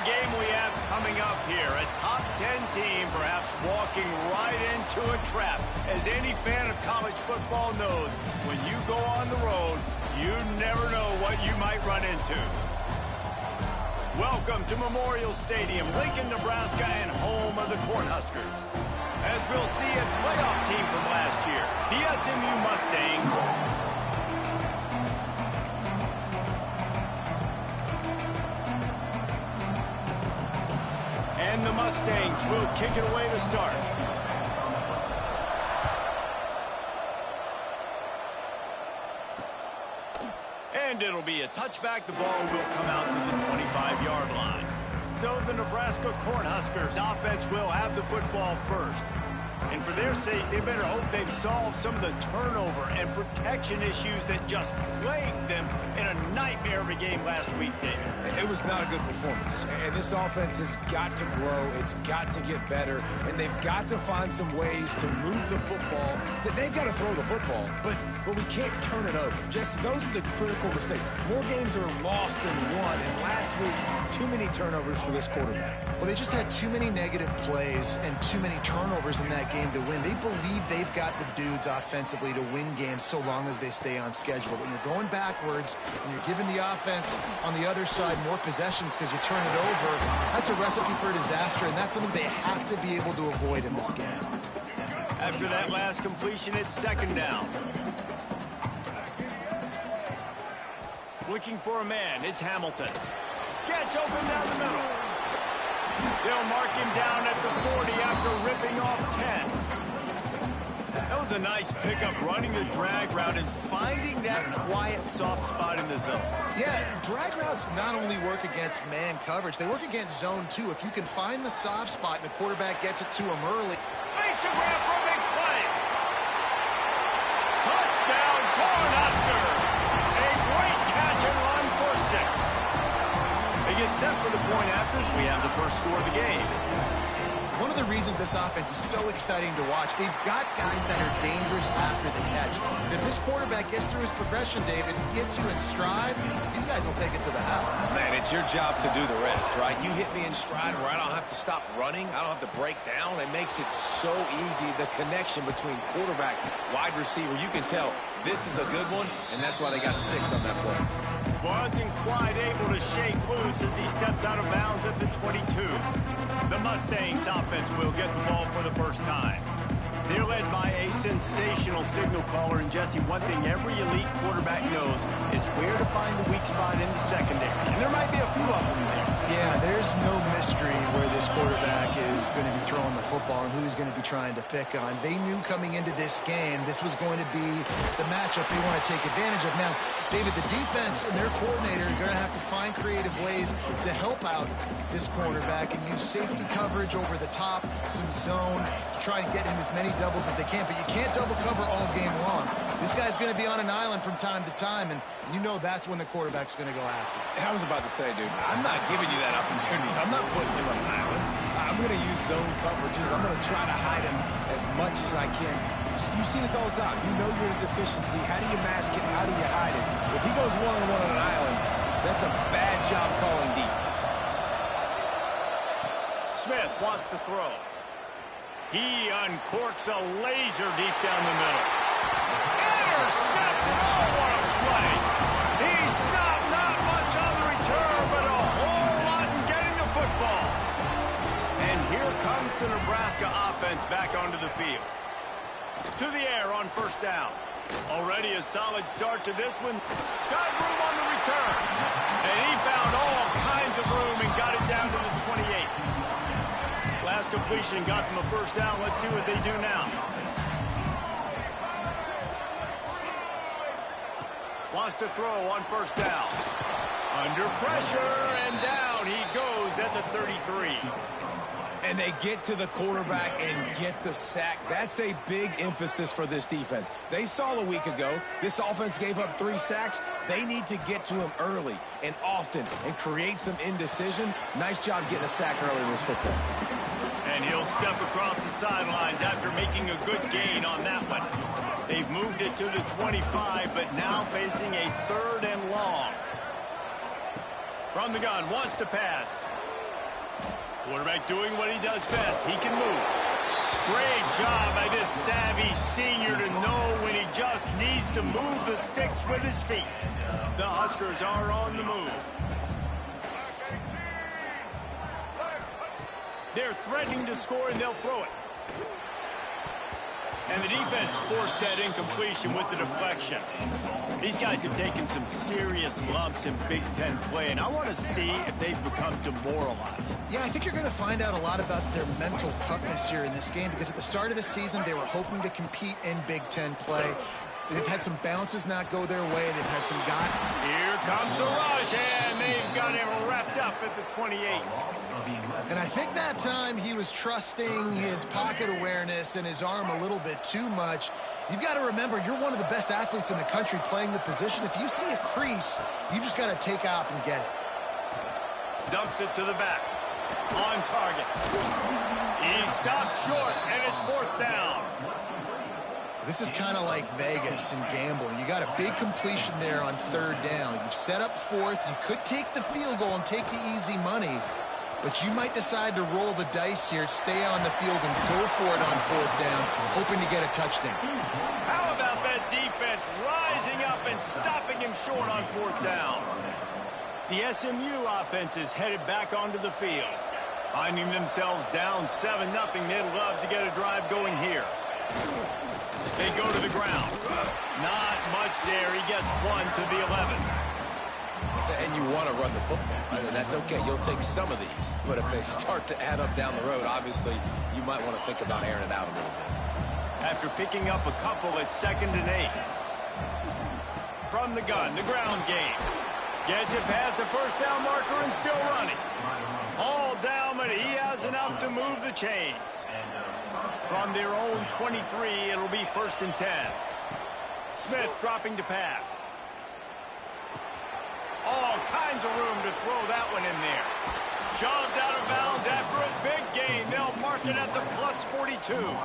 game we have coming up here. A top 10 team perhaps walking right into a trap. As any fan of college football knows, when you go on the road, you never know what you might run into. Welcome to Memorial Stadium, Lincoln, Nebraska, and home of the Cornhuskers. As we'll see, a playoff team from last year, the SMU Mustangs. And the Mustangs will kick it away to start. And it'll be a touchback. The ball will come out to the 25-yard line. So the Nebraska Cornhuskers offense will have the football first. And for their sake, they better hope they've solved some of the turnover and protection issues that just plagued them in a nightmare of a game last week, David. It was not a good performance. And this offense has got to grow. It's got to get better. And they've got to find some ways to move the football. They've got to throw the football, but we can't turn it over. Just those are the critical mistakes. More games are lost than won. And last week, too many turnovers for this quarterback. Well, they just had too many negative plays and too many turnovers in that game to win. They believe they've got the dudes offensively to win games so long as they stay on schedule. But when you're going backwards and you're giving the offense on the other side more possessions because you turn it over, that's a recipe for disaster, and that's something they have to be able to avoid in this game. After that last completion, it's second down. Looking for a man, it's Hamilton. Gets open down the middle. They'll mark him down at the 40 after ripping off 10. That was a nice pickup, running the drag route and finding that quiet, soft spot in the zone. Yeah, drag routes not only work against man coverage, they work against zone too. If you can find the soft spot and the quarterback gets it to him early. Makes a grab for a big play. Touchdown, Cornhuskers. A great catch and run for 6. They get set for the point after as we have the first score of the game. One of the reasons this offense is so exciting to watch, they've got guys that are dangerous after the catch. And if this quarterback gets through his progression, David, gets you in stride, these guys will take it to the house. Man, it's your job to do the rest, right? You hit me in stride where I don't have to stop running. I don't have to break down. It makes it so easy, the connection between quarterback, wide receiver. You can tell this is a good one, and that's why they got 6 on that play. Wasn't quite able to shake loose as he steps out of bounds at the 22. The Mustangs offense will get the ball for the first time. They're led by a sensational signal caller, and Jesse, one thing every elite quarterback knows is where to find the weak spot in the secondary. And there might be a few of them there. Yeah, there's no mystery where this quarterback is going to be throwing the football and who he's going to be trying to pick on. They knew coming into this game this was going to be the matchup they want to take advantage of. Now, David, the defense and their coordinator are going to have to find creative ways to help out this cornerback and use safety coverage over the top, some zone, to try and get him as many doubles as they can. But you can't double cover all game long. This guy's going to be on an island from time to time, and you know that's when the quarterback's going to go after. I was about to say, dude, I'm not giving you that opportunity. I'm not putting him on an island. I'm going to use zone coverages. I'm going to try to hide him as much as I can. You see this all the time. You know you're in a deficiency. How do you mask it? How do you hide it? If he goes one-on-one on an island, that's a bad job calling defense. Smith wants to throw. He uncorks a laser deep down the middle. Intercepted! Oh, what a play! He stopped not much on the return, but a whole lot in getting the football. And here comes the Nebraska offense back onto the field. To the air on first down. Already a solid start to this one. Got room on the return. And he found all kinds of room and got it down to the 28. Last completion got them a first down. Let's see what they do now. Wants to throw on first down. Under pressure, and down he goes at the 33. And they get to the quarterback and get the sack. That's a big emphasis for this defense. They saw a week ago, this offense gave up 3 sacks. They need to get to him early and often and create some indecision. Nice job getting a sack early in this football. And he'll step across the sidelines after making a good gain on that one. They've moved it to the 25, but now facing a 3rd and long. From the gun, wants to pass. Quarterback doing what he does best. He can move. Great job by this savvy senior to know when he just needs to move the sticks with his feet. The Huskers are on the move. They're threatening to score, and they'll throw it. And the defense forced that incompletion with the deflection. These guys have taken some serious lumps in Big Ten play, and I want to see if they've become demoralized. Yeah, I think you're going to find out a lot about their mental toughness here in this game, because at the start of the season, they were hoping to compete in Big Ten play. They've had some bounces not go their way. They've had some Here comes the rush, and they've got him wrapped up at the 28. And I think that time he was trusting his pocket awareness and his arm a little bit too much. You've got to remember, you're one of the best athletes in the country playing the position. If you see a crease, you've just got to take off and get it. Dumps it to the back. On target. He stopped short, and it's 4th down. This is kind of like Vegas and gambling. You got a big completion there on 3rd down. You've set up 4th. You could take the field goal and take the easy money, but you might decide to roll the dice here, stay on the field, and go for it on 4th down, hoping to get a touchdown. How about that defense rising up and stopping him short on 4th down? The SMU offense is headed back onto the field. Finding themselves down 7-0, they'd love to get a drive going here. They go to the ground. Not much there. He gets 1 to the 11. And you want to run the football. I mean, that's okay. You'll take some of these. But if they start to add up down the road, obviously, you might want to think about airing it out a little bit. After picking up a couple, it's 2nd and 8. From the gun, the ground game. Gets it past the 1st down marker and still running. All down, but he has enough to move the chains. From their own 23, it'll be 1st and 10. Smith dropping to pass. All kinds of room to throw that one in there. Shoved out of bounds after a big gain. They'll mark it at the +42.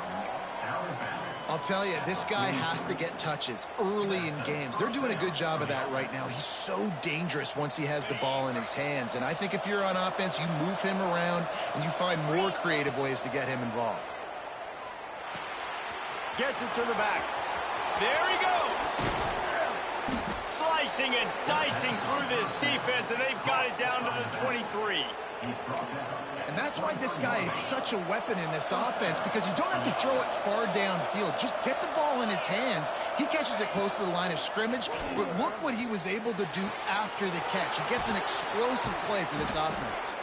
I'll tell you, this guy has to get touches early in games. They're doing a good job of that right now. He's so dangerous once he has the ball in his hands. And I think if you're on offense, you move him around and you find more creative ways to get him involved. Gets it to the back. There he goes. Slicing and dicing through this defense, and they've got it down to the 23. And that's why this guy is such a weapon in this offense, because you don't have to throw it far downfield. Just get the ball in his hands. He catches it close to the line of scrimmage, but look what he was able to do after the catch. He gets an explosive play for this offense.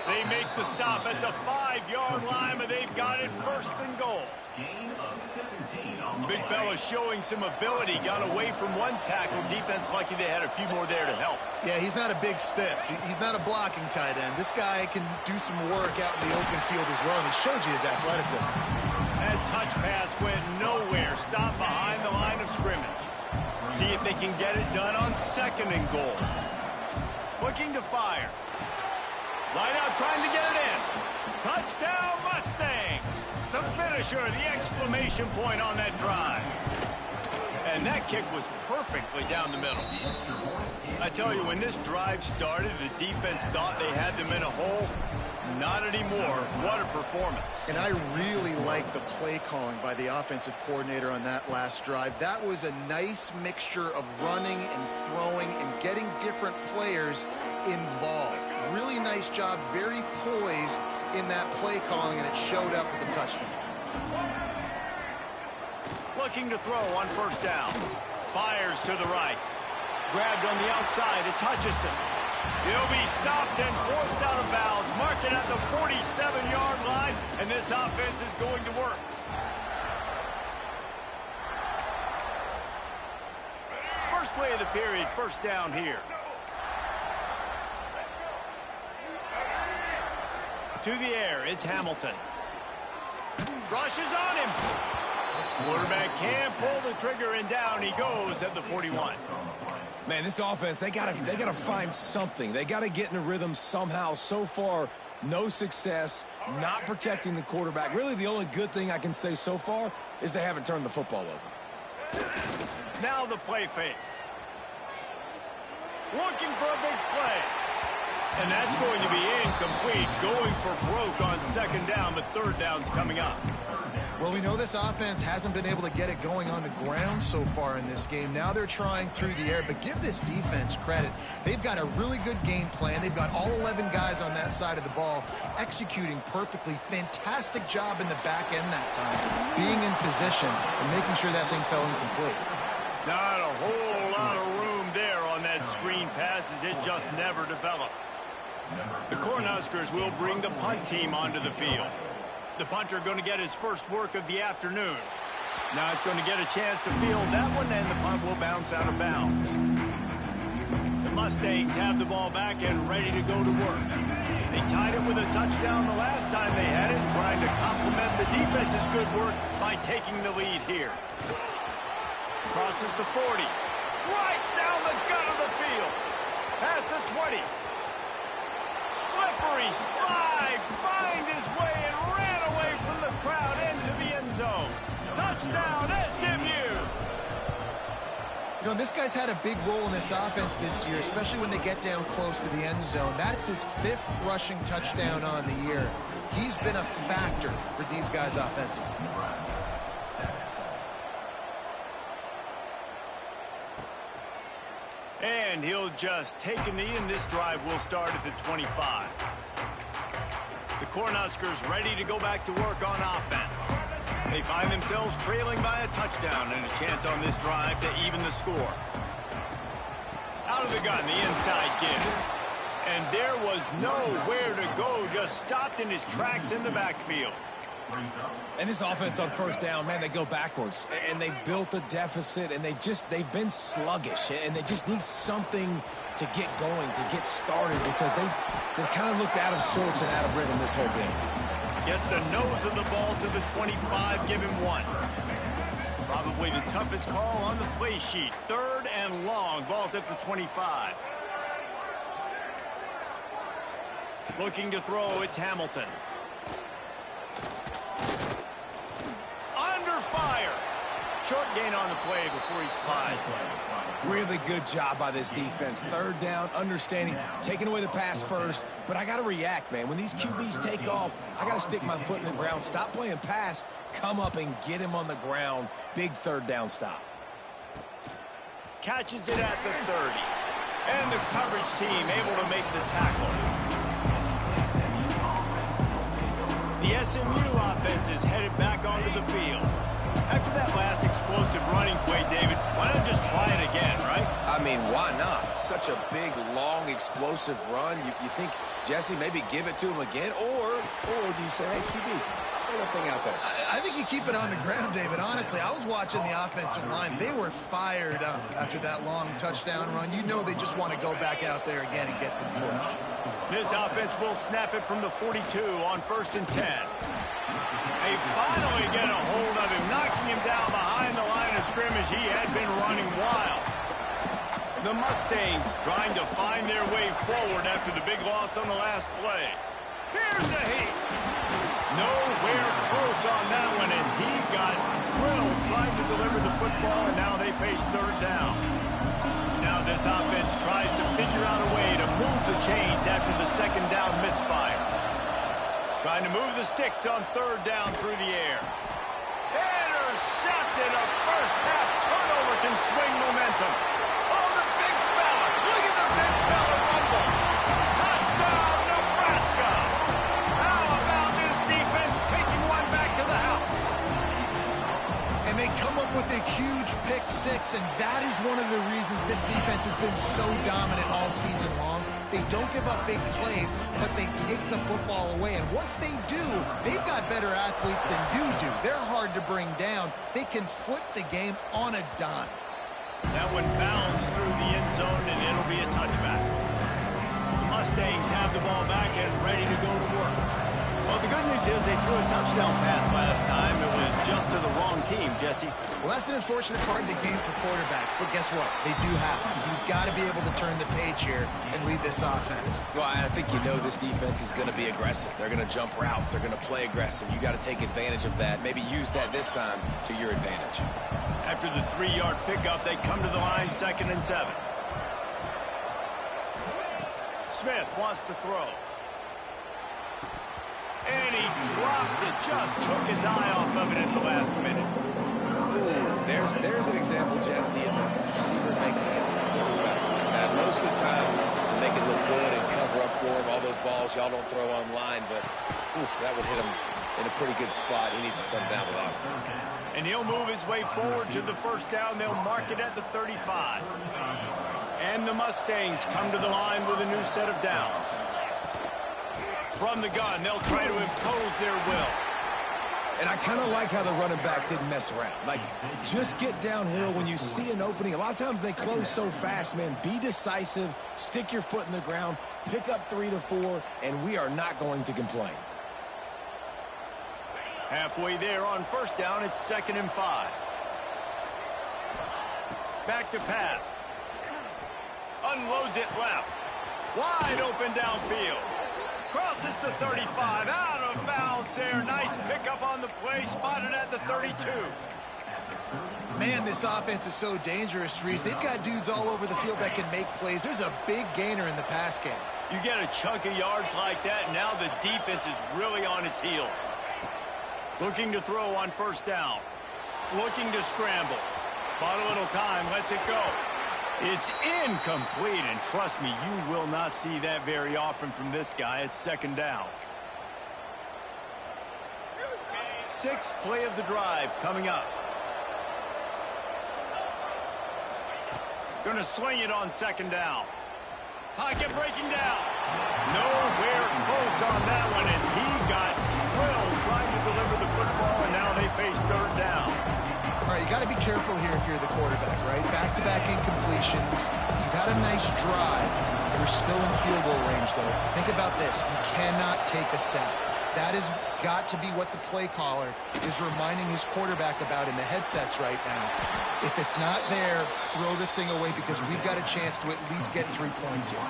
They make the stop at the 5-yard line, but they've got it 1st and goal. Big fella showing some ability. Got away from one tackle. Defense lucky they had a few more there to help. Yeah, he's not a big stiff. He's not a blocking tight end. This guy can do some work out in the open field as well, and he showed you his athleticism. That touch pass went nowhere. Stopped behind the line of scrimmage. See if they can get it done on 2nd and goal. Looking to fire. Line out trying to get it in. Touchdown Mustangs. The finisher, the exclamation point on that drive. And that kick was perfectly down the middle. I tell you, when this drive started, the defense thought they had them in a hole. Not anymore. What a performance. And I really like the play calling by the offensive coordinator on that last drive. That was a nice mixture of running and throwing and getting different players involved. Really nice job, very poised in that play calling, and it showed up with the touchdown. Looking to throw on 1st down. Fires to the right. Grabbed on the outside. It's Hutchison. He'll be stopped and forced out of bounds. Marked it at the 47-yard line, and this offense is going to work. First play of the period, 1st down here. To the air, it's Hamilton. Rushes on him. Quarterback can't pull the trigger, and down he goes at the 41. Man, this offense, they gotta find something. They gotta get in a rhythm somehow. So far, no success, not protecting the quarterback. Really, the only good thing I can say so far is they haven't turned the football over. Now the play fake. Looking for a big play. And that's going to be incomplete, going for broke on second down, but third down's coming up. Well, we know this offense hasn't been able to get it going on the ground so far in this game. Now they're trying through the air, but give this defense credit. They've got a really good game plan. They've got all 11 guys on that side of the ball executing perfectly. Fantastic job in the back end that time, being in position and making sure that thing fell incomplete. Not a whole lot of room there on that screen pass as it just never developed. The Cornhuskers will bring the punt team onto the field. The punter going to get his first work of the afternoon. Not going to get a chance to field that one, and the punt will bounce out of bounds. The Mustangs have the ball back and ready to go to work. They tied it with a touchdown the last time they had it, trying to complement the defense's good work by taking the lead here. Crosses the 40. Right down the gut of the field. Past the 20. Slippery slide. Find his way and ran away from the crowd into the end zone. Touchdown, SMU. You know, this guy's had a big role in this offense this year, especially when they get down close to the end zone. That's his 5th rushing touchdown on the year. He's been a factor for these guys offensively. And he'll just take a knee, and this drive will start at the 25. The Cornhuskers ready to go back to work on offense. They find themselves trailing by a touchdown and a chance on this drive to even the score. Out of the gun, the inside give. And there was nowhere to go, just stopped in his tracks in the backfield. And this offense on first down, man, they go backwards. And they built a deficit, and they've been sluggish. And they just need something to get going, to get started, because they've kind of looked out of sorts and out of rhythm this whole game. Gets the nose of the ball to the 25, give him 1. Probably the toughest call on the play sheet. 3rd and long, ball's at the 25. Looking to throw, it's Hamilton. Under fire. Short gain on the play before he slides. Really good job by this defense. 3rd down, understanding, taking away the pass first. But I got to react, man. When these QBs take off, I got to stick my foot in the ground. Stop playing pass. Come up and get him on the ground. Big 3rd down stop. Catches it at the 30. And the coverage team able to make the tackle. The SMU offense is headed back onto the field. After that last explosive running play, David, why not just try it again, right? I mean, why not? Such a big, long, explosive run. You think, Jesse, maybe give it to him again? Or do you say, hey, QB, throw that thing out there? I think you keep it on the ground, David. Honestly, I was watching the offensive line. They were fired up after that long touchdown run. You know they just want to go back out there again and get some push. This offense will snap it from the 42 on 1st and 10. They finally get a hold of him, knocking him down behind the line of scrimmage. He had been running wild. The Mustangs trying to find their way forward after the big loss on the last play. Here's a heat. Nowhere close on that one as he got drilled trying to deliver the football, and now they face 3rd down. Now this offense tries to figure out a way to move the chains after the 2nd down misfire. Trying to move the sticks on 3rd down through the air. Intercepted. A first-half turnover can swing momentum. Oh, the big fella. Look at the big fella rumble. Touchdown, Nebraska. How about this defense taking one back to the house? And they come up with a huge pick 6, and that is one of the reasons this defense has been so dominant all season long. They don't give up big plays, but they take the football away. And once they do, they've got better athletes than you do. They're hard to bring down. They can flip the game on a dime. That one bounds through the end zone, and it'll be a touchback. The Mustangs have the ball back and ready to go to work. Well, the good news is they threw a touchdown pass last time. It was just to the wrong team, Jesse. Well, that's an unfortunate part of the game for quarterbacks, but guess what? They do happen. So you've got to be able to turn the page here and lead this offense. Well, I think you know this defense is going to be aggressive. They're going to jump routes. They're going to play aggressive. You got to take advantage of that. Maybe use that this time to your advantage. After the 3-yard pickup, they come to the line 2nd and 7. Smith wants to throw. And he drops it. Just took his eye off of it at the last minute. Ooh, there's an example, Jesse, of a receiver making his quarterback like that. Most of the time, they make it look good and cover up for him. All those balls y'all don't throw online, but oof, that would hit him in a pretty good spot. He needs to come down with that one. And he'll move his way forward to the first down. They'll mark it at the 35. And the Mustangs come to the line with a new set of downs. From the gun, they'll try to impose their will. And I kind of like how the running back didn't mess around. Like, just get downhill when you see an opening. A lot of times they close so fast, man. Be decisive, stick your foot in the ground, pick up 3 to 4, and we are not going to complain. Halfway there on first down, it's 2nd and 5. Back to pass. Unloads it left. Wide open downfield. Crosses the 35. Out of bounds there. Nice pickup on the play. Spotted at the 32. Man, this offense is so dangerous, Reese. They've got dudes all over the field that can make plays. There's a big gainer in the pass game. You get a chunk of yards like that, now the defense is really on its heels. Looking to throw on first down. Looking to scramble. Bought a little time. Lets it go. It's incomplete, and trust me, you will not see that very often from this guy. It's 2nd down. 6th play of the drive coming up. Going to swing it on 2nd down. Pocket breaking down. Nowhere close on that one as he got drilled trying to deliver the football, and now they face 3rd down. All right, you got to be careful here if you're the quarterback, right? Back-to-back incompletions. You've had a nice drive. You're still in field goal range, though. Think about this. You cannot take a sack. That has got to be what the play caller is reminding his quarterback about in the headsets right now. If it's not there, throw this thing away because we've got a chance to at least get 3 points here.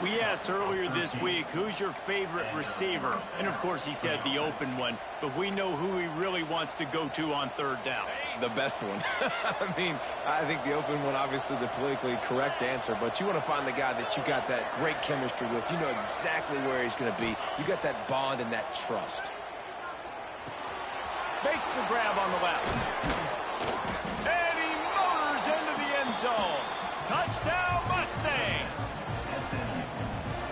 We asked earlier this week, who's your favorite receiver? And, of course, he said the open one. But we know who he really wants to go to on 3rd down. The best one. I mean, I think the open one, obviously the politically correct answer, but you want to find the guy that you got that great chemistry with. You know exactly where he's going to be. You got that bond and that trust. Makes the grab on the left. And he motors into the end zone. Touchdown, Mustangs.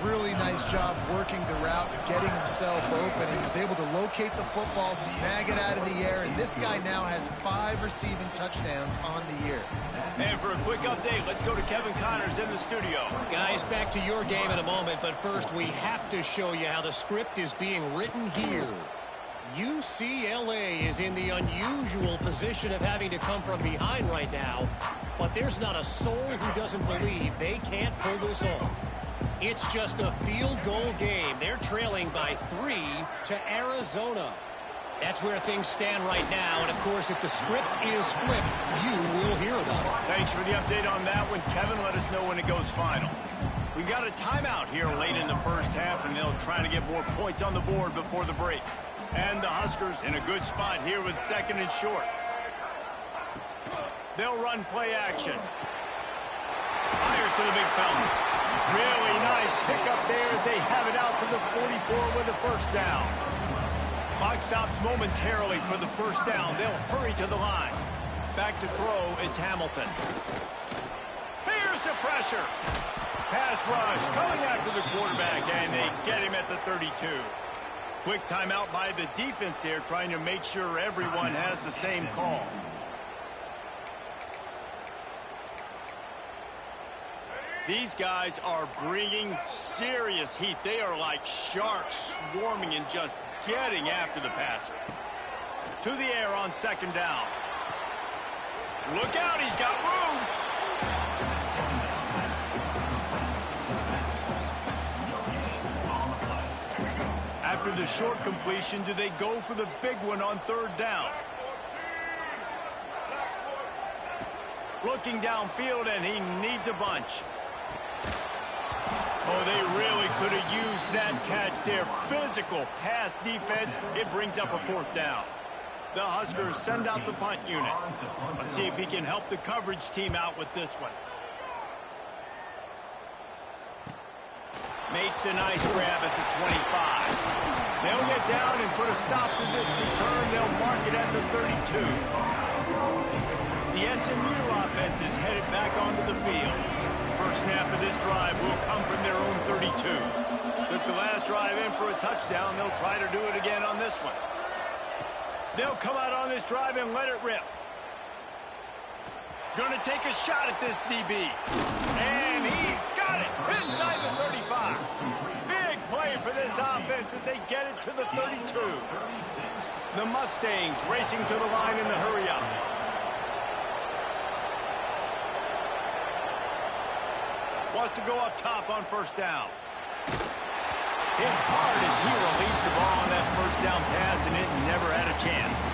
Really nice job working the route, getting himself open. He was able to locate the football, snag it out of the air, and this guy now has 5 receiving touchdowns on the year. And for a quick update, let's go to Kevin Connors in the studio. Guys, back to your game in a moment, but first we have to show you how the script is being written here. UCLA is in the unusual position of having to come from behind right now, but there's not a soul who doesn't believe they can't pull this off. It's just a field goal game. They're trailing by 3 to Arizona. That's where things stand right now. And, of course, if the script is flipped, you will hear about it. Thanks for the update on that one, Kevin. Let us know when it goes final. We've got a timeout here late in the first half, and they'll try to get more points on the board before the break. And the Huskers in a good spot here with 2nd and short. They'll run play action. Fires to the big fella. Really nice pickup there as they have it out to the 44 with the first down. Clock stops momentarily for the first down. They'll hurry to the line. Back to throw, it's Hamilton. Here's the pressure. Pass rush coming after the quarterback, and they get him at the 32. Quick timeout by the defense there, trying to make sure everyone has the same call. These guys are bringing serious heat. They are like sharks swarming and just getting after the passer. To the air on 2nd down. Look out, he's got room. After the short completion, do they go for the big one on 3rd down? Looking downfield, and he needs a bunch. Oh, they really could have used that catch there. Physical pass defense. It brings up a 4th down. The Huskers send out the punt unit. Let's see if he can help the coverage team out with this one. Makes a nice grab at the 25. They'll get down and put a stop to this return. They'll mark it at the 32. The SMU offense is headed back onto the field. First snap of this drive will come from their own 32. Took the last drive in for a touchdown. They'll try to do it again on this one. They'll come out on this drive and let it rip. Gonna take a shot at this DB. And he's got it inside the 35. Big play for this offense as they get it to the 32. The Mustangs racing to the line in the hurry up. Wants to go up top on first down. Hit hard as he released the ball on that first down pass, and it never had a chance.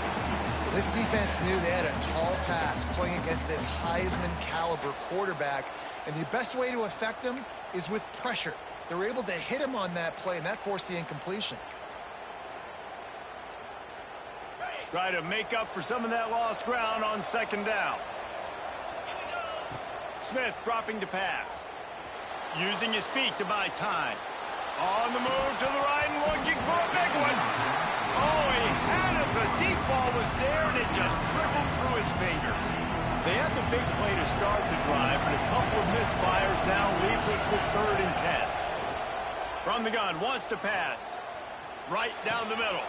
This defense knew they had a tall task playing against this Heisman caliber quarterback, and the best way to affect him is with pressure. They were able to hit him on that play, and that forced the incompletion. Try to make up for some of that lost ground on second down. Smith dropping to pass. Using his feet to buy time. On the move to the right and looking for a big one. Oh, he had it. The deep ball was there, and it just trickled through his fingers. They had the big play to start the drive, but a couple of misfires now leaves us with 3rd and 10. From the gun, wants to pass. Right down the middle.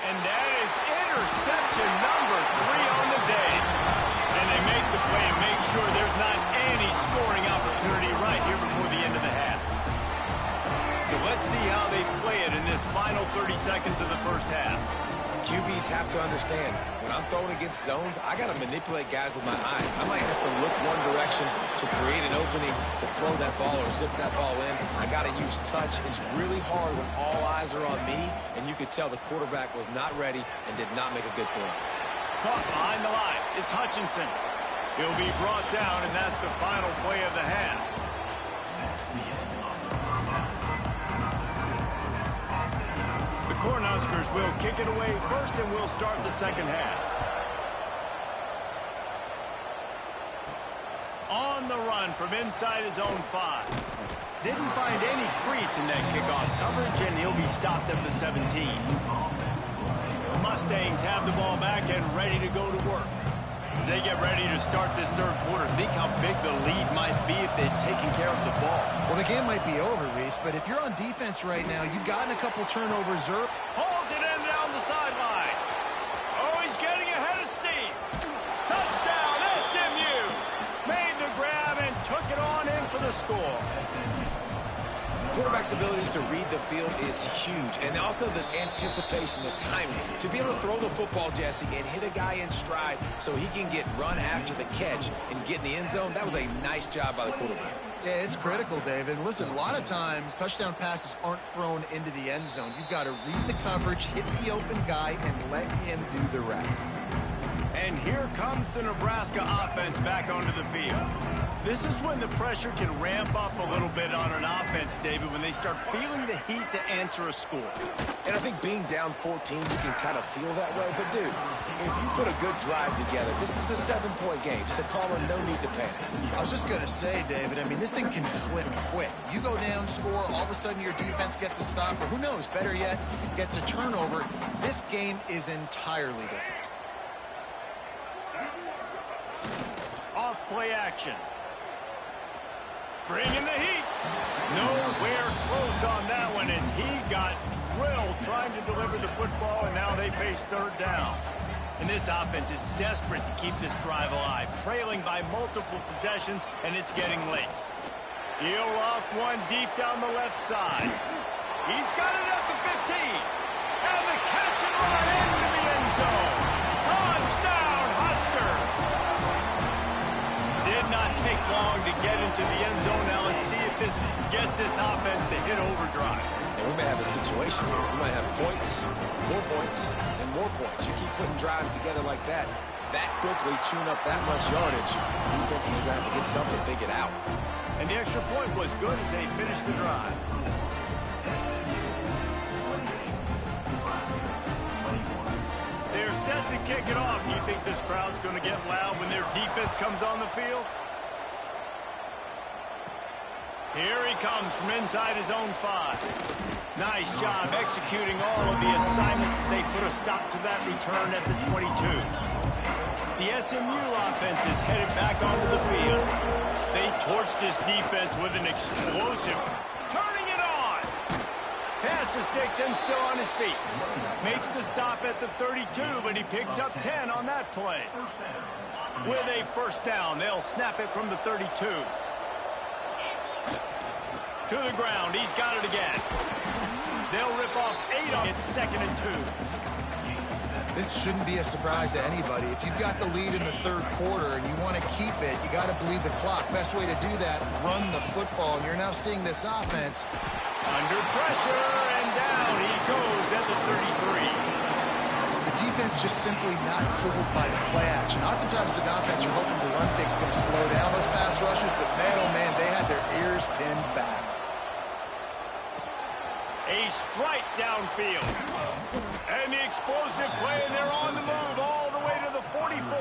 And that is interception number 3 on the day. And they make the play and make sure there's not any scoring opportunity right here before the end of the half. So let's see how they play it in this final 30 seconds of the first half. QBs have to understand, when I'm throwing against zones, I got to manipulate guys with my eyes. I might have to look one direction to create an opening to throw that ball or zip that ball in. I got to use touch. It's really hard when all eyes are on me, and you could tell the quarterback was not ready and did not make a good throw. Caught behind the line. It's Hutchinson. He'll be brought down, and that's the final play of the half. The Cornhuskers will kick it away first, and we'll start the second half. On the run from inside his own 5. Didn't find any crease in that kickoff coverage, and he'll be stopped at the 17. The Mustangs have the ball back and ready to go to work. As they get ready to start this third quarter, think how big the lead might be if they'd taken care of the ball. Well, the game might be over, Reese, but if you're on defense right now, you've gotten a couple turnovers early. Hauls it in down the sideline. Oh, he's getting ahead of steam. Touchdown, SMU. Made the grab and took it on in for the score. Quarterback's abilities to read the field is huge, and also the anticipation, the timing. To be able to throw the football, Jesse, and hit a guy in stride so he can get run after the catch and get in the end zone, that was a nice job by the quarterback. Yeah, it's critical, David. Listen, a lot of times touchdown passes aren't thrown into the end zone. You've got to read the coverage, hit the open guy, and let him do the rest. And here comes the Nebraska offense back onto the field. This is when the pressure can ramp up a little bit on an offense, David, when they start feeling the heat to answer a score. And I think being down 14, you can kind of feel that way. But, dude, if you put a good drive together, this is a 7-point game. So, Palmer, no need to panic. I was just going to say, David, I mean, this thing can flip quick. You go down, score, all of a sudden your defense gets a stop, or who knows, better yet, gets a turnover. This game is entirely different. Off play action. Bringing the heat. Nowhere close on that one as he got drilled trying to deliver the football, and now they face third down. And this offense is desperate to keep this drive alive, trailing by multiple possessions, and it's getting late. He'll loft one deep down the left side. He's got it at the 15. And the catch and run into the end zone. Touchdown, Husker. Did not take long to get into the end zone. Now let's see if this gets this offense to hit overdrive. And we may have a situation here. We might have points, and more points. You keep putting drives together like that quickly, tune up that much yardage, defenses are going to have to get something figured out. And the extra point was good as they finished the drive. They're set to kick it off. You think this crowd's going to get loud when their defense comes on the field? Here he comes from inside his own 5. Nice job executing all of the assignments as they put a stop to that return at the 22. The SMU offense is headed back onto the field. They torched this defense with an explosive. Turning it on! Pass the sticks and still on his feet. Makes the stop at the 32, but he picks up 10 on that play. With a first down, they'll snap it from the 32. To the ground, he's got it again. They'll rip off 8 on it, 2nd and 2. This shouldn't be a surprise to anybody. If you've got the lead in the third quarter and you want to keep it, you got to bleed the clock. Best way to do that, run the football. And you're now seeing this offense. Under pressure, and down he goes at the 33. The defense just simply not fooled by the play action. Oftentimes, an offense, you're hoping the run fix is going to slow down those pass rushers, but man, oh man, they had their ears pinned back. A strike downfield. And the explosive play, and they're on the move all the way to the 44.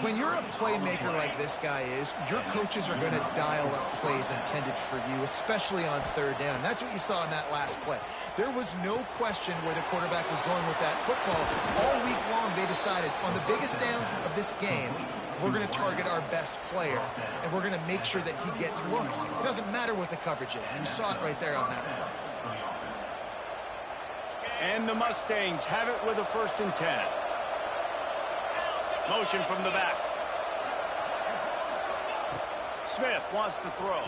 When you're a playmaker like this guy is, your coaches are going to dial up plays intended for you, especially on third down. That's what you saw in that last play. There was no question where the quarterback was going with that football. All week long, they decided on the biggest downs of this game, we're going to target our best player, and we're going to make sure that he gets looks. It doesn't matter what the coverage is. You saw it right there on that play. And the Mustangs have it with a 1st and 10. Motion from the back. Smith wants to throw.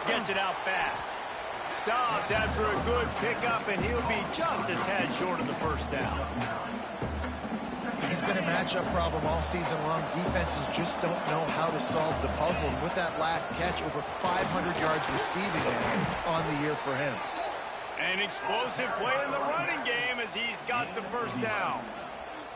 Gets it out fast. Stopped after a good pickup, and he'll be just a tad short of the first down. He's been a matchup problem all season long. Defenses just don't know how to solve the puzzle. And with that last catch, over 500 yards receiving on the year for him. An explosive play in the running game as he's got the first down.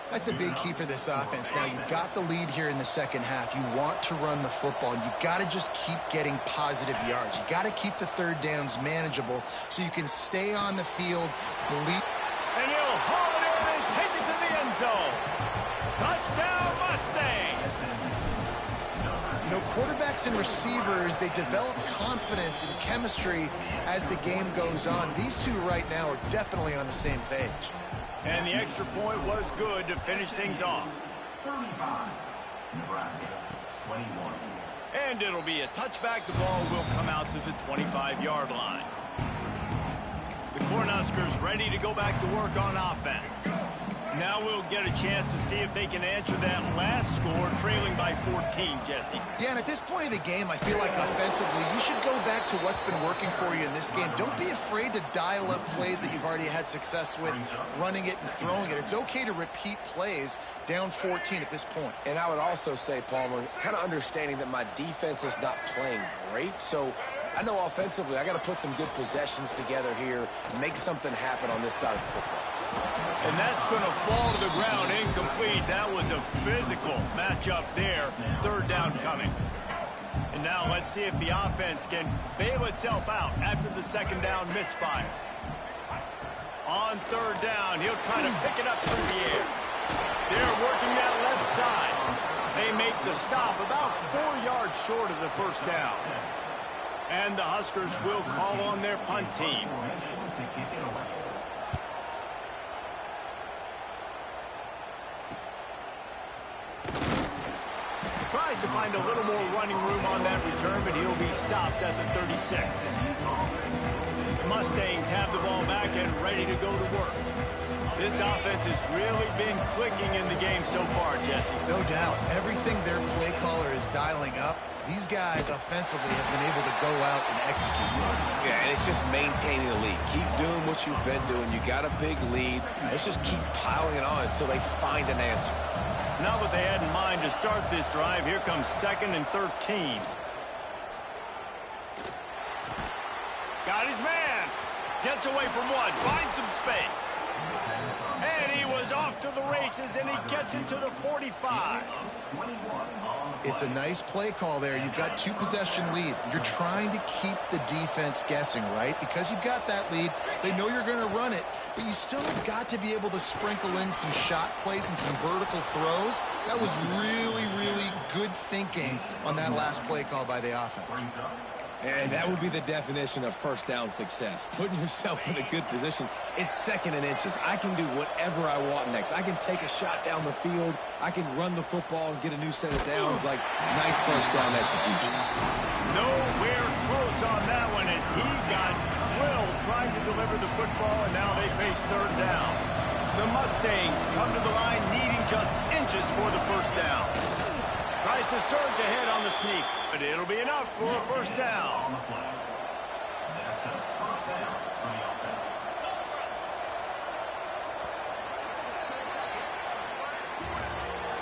That's a big key for this offense. Now, you've got the lead here in the second half. You want to run the football, and you've got to just keep getting positive yards. You got to keep the third downs manageable so you can stay on the field. And he'll haul it in and take it to the end zone. Touchdown, Mustangs! You know, quarterbacks and receivers, they develop confidence and chemistry as the game goes on. These two right now are definitely on the same page. And the extra point was good to finish things off. 35, Nebraska, 21. And it'll be a touchback. The ball will come out to the 25-yard line. The Cornhuskers ready to go back to work on offense. Now we'll get a chance to see if they can answer that last score, trailing by 14, Jesse. Yeah, and at this point of the game, I feel like offensively, you should go back to what's been working for you in this game. Don't be afraid to dial up plays that you've already had success with, running it and throwing it. It's okay to repeat plays down 14 at this point. And I would also say, Palmer, kind of understanding that my defense is not playing great, so I know offensively I got to put some good possessions together here, make something happen on this side of the football. And that's going to fall to the ground incomplete. That was a physical matchup there. Third down coming. And now let's see if the offense can bail itself out after the second down misfire. On third down, he'll try to pick it up through the air. They're working that left side. They make the stop about 4 yards short of the first down. And the Huskers will call on their punt team. Tries to find a little more running room on that return, but he'll be stopped at the 36. The Mustangs have the ball back and ready to go to work. This offense has really been clicking in the game so far, Jesse. No doubt. Everything their play caller is dialing up, these guys offensively have been able to go out and execute. Yeah, and it's just maintaining the lead. Keep doing what you've been doing. You got a big lead. Let's just keep piling it on until they find an answer. Not what they had in mind to start this drive. Here comes 2nd and 13. Got his man. Gets away from one. Finds some space. And he was off to the races, and he gets it to the 45. It's a nice play call there. You've got 2-possession lead. You're trying to keep the defense guessing, right? Because you've got that lead, they know you're going to run it, but you still have got to be able to sprinkle in some shot plays and some vertical throws. That was really, really good thinking on that last play call by the offense. And that would be the definition of first down success. Putting yourself in a good position. It's 2nd and inches. I can do whatever I want next. I can take a shot down the field. I can run the football and get a new set of downs. Like, nice first down execution. Nowhere close on that one as he got drilled trying to deliver the football, and now they face 3rd down. The Mustangs come to the line needing just inches for the first down. Tries to surge ahead on the sneak, but it'll be enough for a first down. That's a first down for the offense.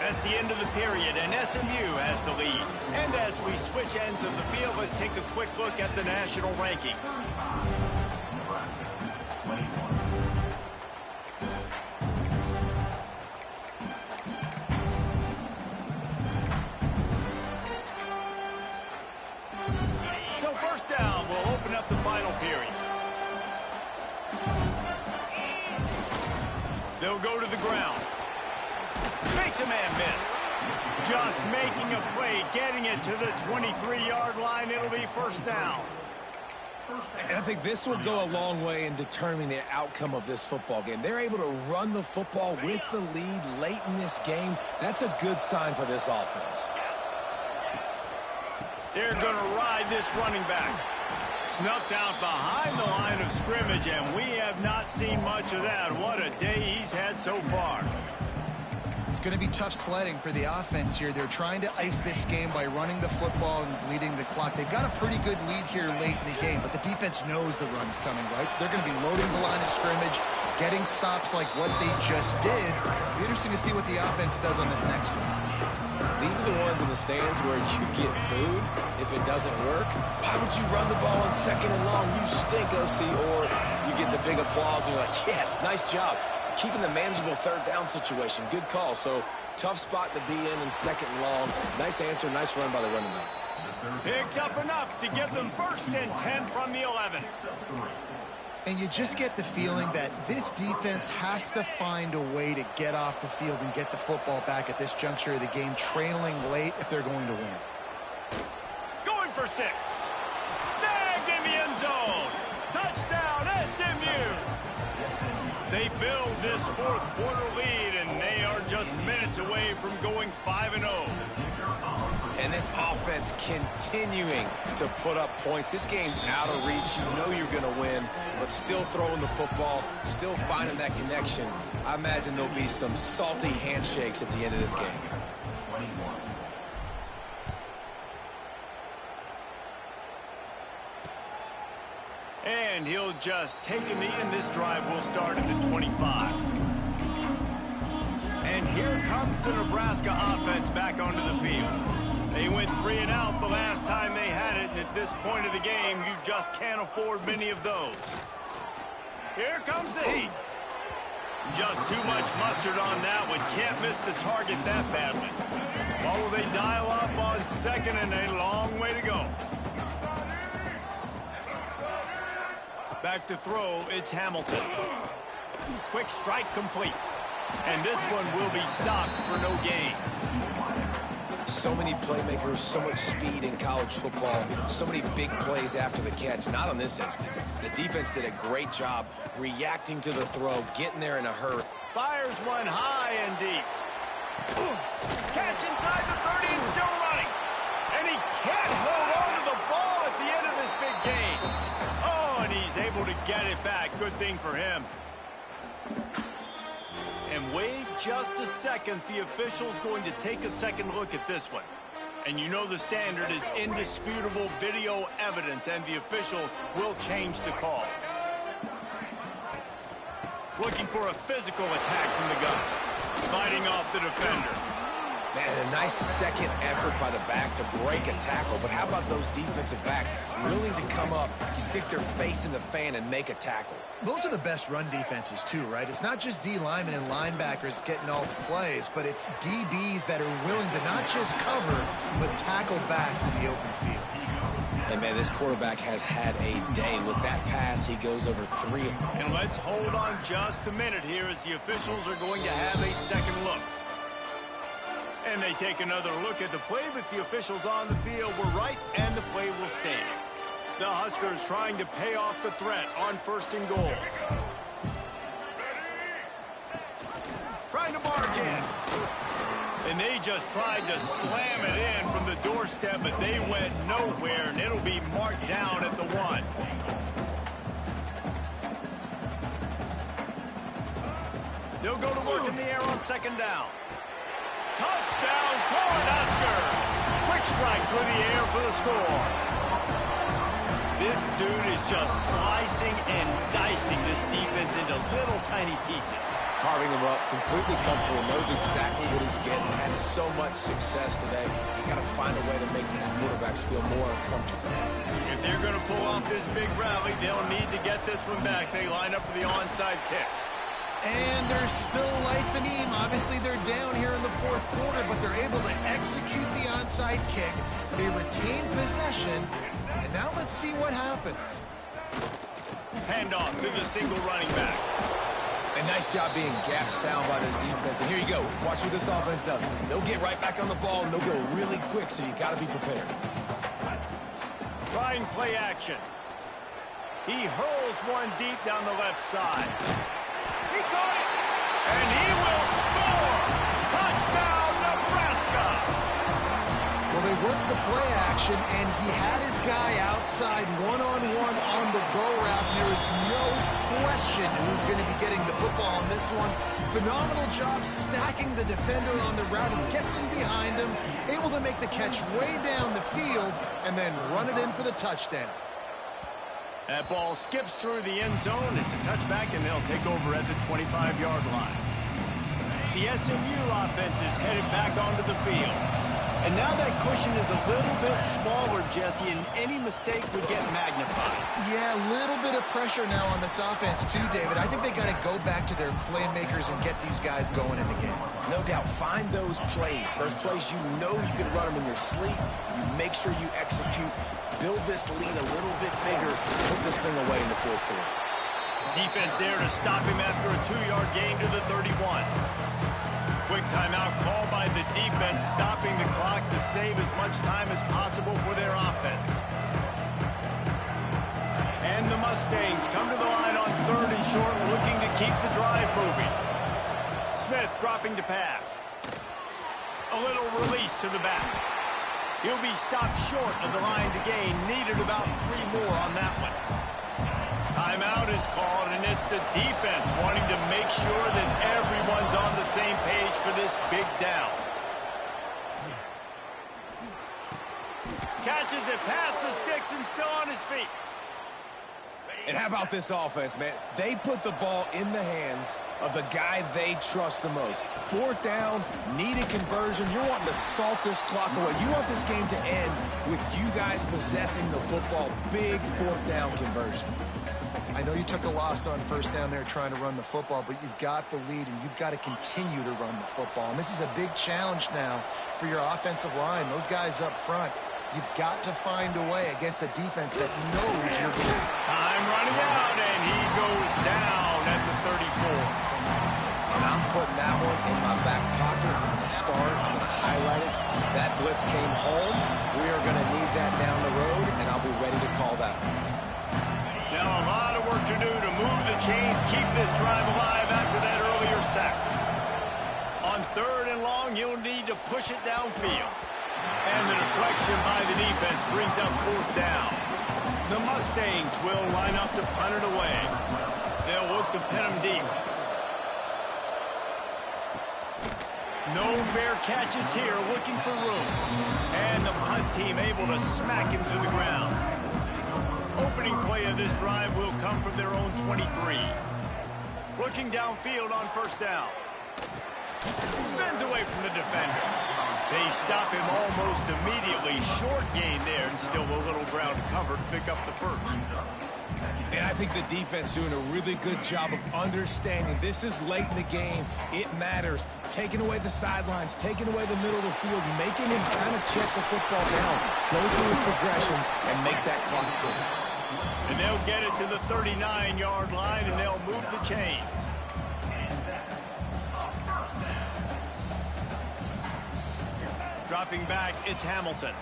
That's the end of the period, and SMU has the lead. And as we switch ends of the field, let's take a quick look at the national rankings. Nebraska, 21. So first down will open up the final period. They'll go to the ground. Makes a man miss. Just making a play, getting it to the 23-yard line. It'll be first down. And I think this will go a long way in determining the outcome of this football game. They're able to run the football with the lead late in this game. That's a good sign for this offense. They're going to ride this running back. Snuffed out behind the line of scrimmage, and we have not seen much of that. What a day he's had so far. It's going to be tough sledding for the offense here. They're trying to ice this game by running the football and bleeding the clock. They've got a pretty good lead here late in the game, but the defense knows the run's coming, right? So they're going to be loading the line of scrimmage, getting stops like what they just did. It'll be interesting to see what the offense does on this next one. These are the ones in the stands where you get booed if it doesn't work. Why would you run the ball on 2nd and long? You stink, OC. Or you get the big applause and you're like, yes, nice job. Keeping the manageable 3rd down situation. Good call. So tough spot to be in 2nd and long. Nice answer, nice run by the running back. Picks up enough to give them 1st and 10 from the 11. And you just get the feeling that this defense has to find a way to get off the field and get the football back at this juncture of the game, trailing late if they're going to win. Going for 6. Snagged in the end zone. Touchdown, SMU. They build this 4th quarter lead, and they are just minutes away from going 5-0. And this offense continuing to put up points. This game's out of reach. You know you're going to win, but still throwing the football, still finding that connection. I imagine there'll be some salty handshakes at the end of this game. 21. And he'll just take a knee, and this drive will start at the 25. And here comes the Nebraska offense back onto the field. They went 3 and out the last time they had it, and at this point of the game, you just can't afford many of those. Here comes the heat. Just too much mustard on that one. Can't miss the target that badly. What will they dial up on 2nd and a long way to go? Back to throw, it's Hamilton. Quick strike complete. And this one will be stopped for no gain. So many playmakers, so much speed in college football, so many big plays after the catch. Not on this instance. The defense did a great job reacting to the throw, getting there in a hurry. Fires one high and deep. Catch inside the 30 and still running. And he can't hold on to the ball at the end of this big game. Oh, and he's able to get it back. Good thing for him. And wait just a second. The official's going to take a second look at this one. And you know the standard is indisputable video evidence, and the officials will change the call. Looking for a physical attack from the gun. Fighting off the defender. Man, a nice second effort by the back to break a tackle. But how about those defensive backs willing to come up, stick their face in the fan, and make a tackle? Those are the best run defenses, too, right? It's not just D linemen and linebackers getting all the plays, but it's DBs that are willing to not just cover, but tackle backs in the open field. And, man, this quarterback has had a day. With that pass, he goes over 3. And let's hold on just a minute here as the officials are going to have a second look. And they take another look at the play, but the officials on the field were right, and the play will stand. The Huskers trying to pay off the threat on 1st and goal. Trying to march in. And they just tried to slam it in from the doorstep, but they went nowhere, and it'll be marked down at the 1. They'll go to work in the air on 2nd down. Touchdown, Cornhuskers! Quick strike through the air for the score. This dude is just slicing and dicing this defense into little tiny pieces. Carving him up, completely comfortable, knows exactly what he's getting, had so much success today. You got to find a way to make these quarterbacks feel more uncomfortable. If they're going to pull off this big rally, they'll need to get this one back. They line up for the onside kick. And there's still life in him. Obviously, they're down here in the 4th quarter, but they're able to execute the onside kick. They retain possession, and now let's see what happens. Handoff to the single running back. A nice job being gap sound by this defense. And here you go. Watch what this offense does. They'll get right back on the ball, and they'll go really quick, so you got to be prepared. Trying play action. He hurls one deep down the left side. He caught it, and he will score! Touchdown, Nebraska! Well, they worked the play action, and he had his guy outside one-on-one on the go route, and there is no question who's going to be getting the football on this one. Phenomenal job stacking the defender on the route. He gets in behind him, able to make the catch way down the field, and then run it in for the touchdown. That ball skips through the end zone. It's a touchback, and they'll take over at the 25-yard line. The SMU offense is headed back onto the field. And now that cushion is a little bit smaller, Jesse, and any mistake would get magnified. Yeah, a little bit of pressure now on this offense too, David. I think they got to go back to their playmakers and get these guys going in the game. No doubt. Find those plays you know you can run them in your sleep. You make sure you execute. Build this lead a little bit bigger. Put this thing away in the 4th quarter. Defense there to stop him after a 2-yard gain to the 31. Quick timeout call by the defense, stopping the clock to save as much time as possible for their offense. And the Mustangs come to the line on 3rd and short, looking to keep the drive moving. Smith dropping to pass. A little release to the back. He'll be stopped short of the line to gain. Needed about 3 more on that one. Timeout is called, and it's the defense wanting to make sure that everyone's on the same page for this big down. Catches it past the sticks and still on his feet. And how about this offense, man? They put the ball in the hands of the guy they trust the most. 4th down, needed conversion. You're wanting to salt this clock away. You want this game to end with you guys possessing the football. Big 4th down conversion. I know you took a loss on 1st down there trying to run the football, but you've got the lead, and you've got to continue to run the football. And this is a big challenge now for your offensive line. Those guys up front, you've got to find a way against the defense that knows you're going to. Time running out, and he goes down at the 34. And I'm putting that one in my back pocket. I'm going to start. I'm going to highlight it. That blitz came home. We are going to need that down the road, and I'll be ready to call that one. Now a lot of work to do to move the chains, keep this drive alive after that earlier sack. On 3rd and long, you'll need to push it downfield. And the deflection by the defense brings up 4th down. The Mustangs will line up to punt it away. They'll look to pin them deep. No fair catches here, looking for room. And the punt team able to smack him to the ground. Opening play of this drive will come from their own 23. Looking downfield on 1st down. Spins away from the defender. They stop him almost immediately. Short gain there, and still a little ground to cover to pick up the first. And I think the defense doing a really good job of understanding this is late in the game. It matters. Taking away the sidelines, taking away the middle of the field, making him kind of check the football down, go through his progressions, and make that clock tick. And they'll get it to the 39-yard line, and they'll move the chains. Dropping back, it's Hamilton.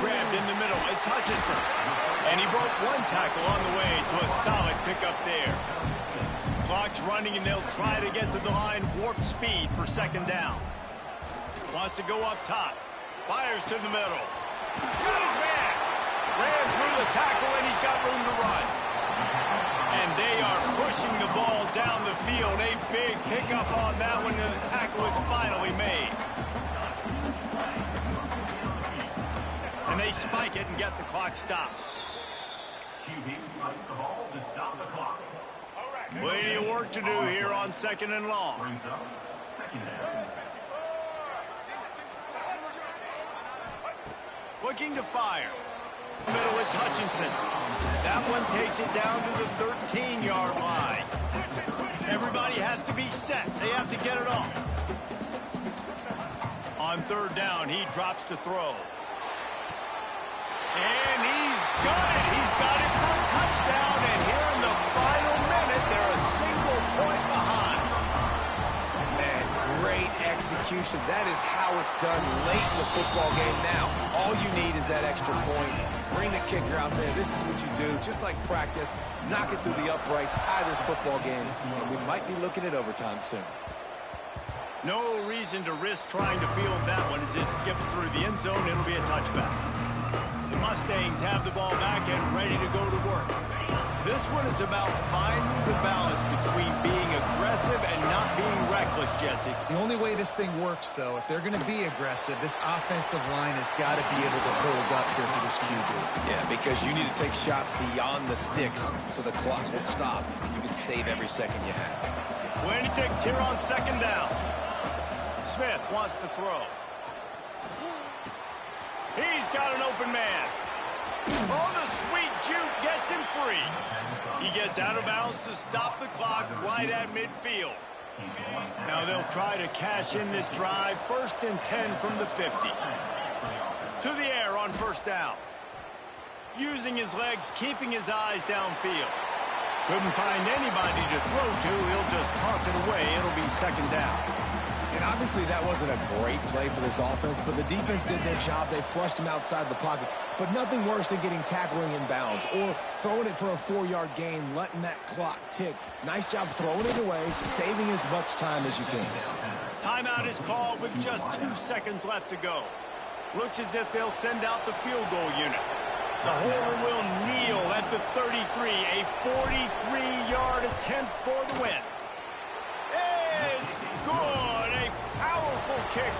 Grabbed in the middle, it's Hutchinson. And he broke one tackle on the way to a solid pickup there. Clock's running, and they'll try to get to the line, warp speed for second down. Wants to go up top. Fires to the middle. Got his man. Ran through the tackle, and he's got room to run. And they are pushing the ball down the field. A big pickup on that one, and the tackle is finally made. And they spike it and get the clock stopped. QB spikes the ball to stop the clock. Plenty of work to do here on second and long. Brings up second down. Looking to fire. Middle, it's Hutchinson. That one takes it down to the 13-yard line. Everybody has to be set. They have to get it off. On third down, he drops to throw. And he's got it. He's got it for a touchdown. And here in the final minute, they're a single point behind. Man, great execution. That is how it's done late in the football game now. All you need is that extra point. Bring the kicker out there. This is what you do. Just like practice, knock it through the uprights, tie this football game, and we might be looking at overtime soon. No reason to risk trying to field that one as it skips through the end zone. It'll be a touchback. The Mustangs have the ball back and ready to go to work. This one is about finding the balance between being aggressive and not being reckless, Jesse. The only way this thing works, though, if they're going to be aggressive, this offensive line has got to be able to hold up here for this QB. Yeah, because you need to take shots beyond the sticks so the clock will stop. You can save every second you have. 20 sticks here on second down. Smith wants to throw. He's got an open man. Oh, the sweet juke gets him free. He gets out of bounds to stop the clock right at midfield. Now they'll try to cash in this drive. 1st and 10 from the 50. To the air on first down. Using his legs, keeping his eyes downfield. Couldn't find anybody to throw to. He'll just toss it away. It'll be second down. And obviously that wasn't a great play for this offense, but the defense did their job. They flushed him outside the pocket. But nothing worse than getting tackling in bounds or throwing it for a 4-yard gain, letting that clock tick. Nice job throwing it away, saving as much time as you can. Timeout is called with just 2 seconds left to go. Looks as if they'll send out the field goal unit. The holder will kneel at the 33, a 43-yard attempt for the win. It's good. A powerful kick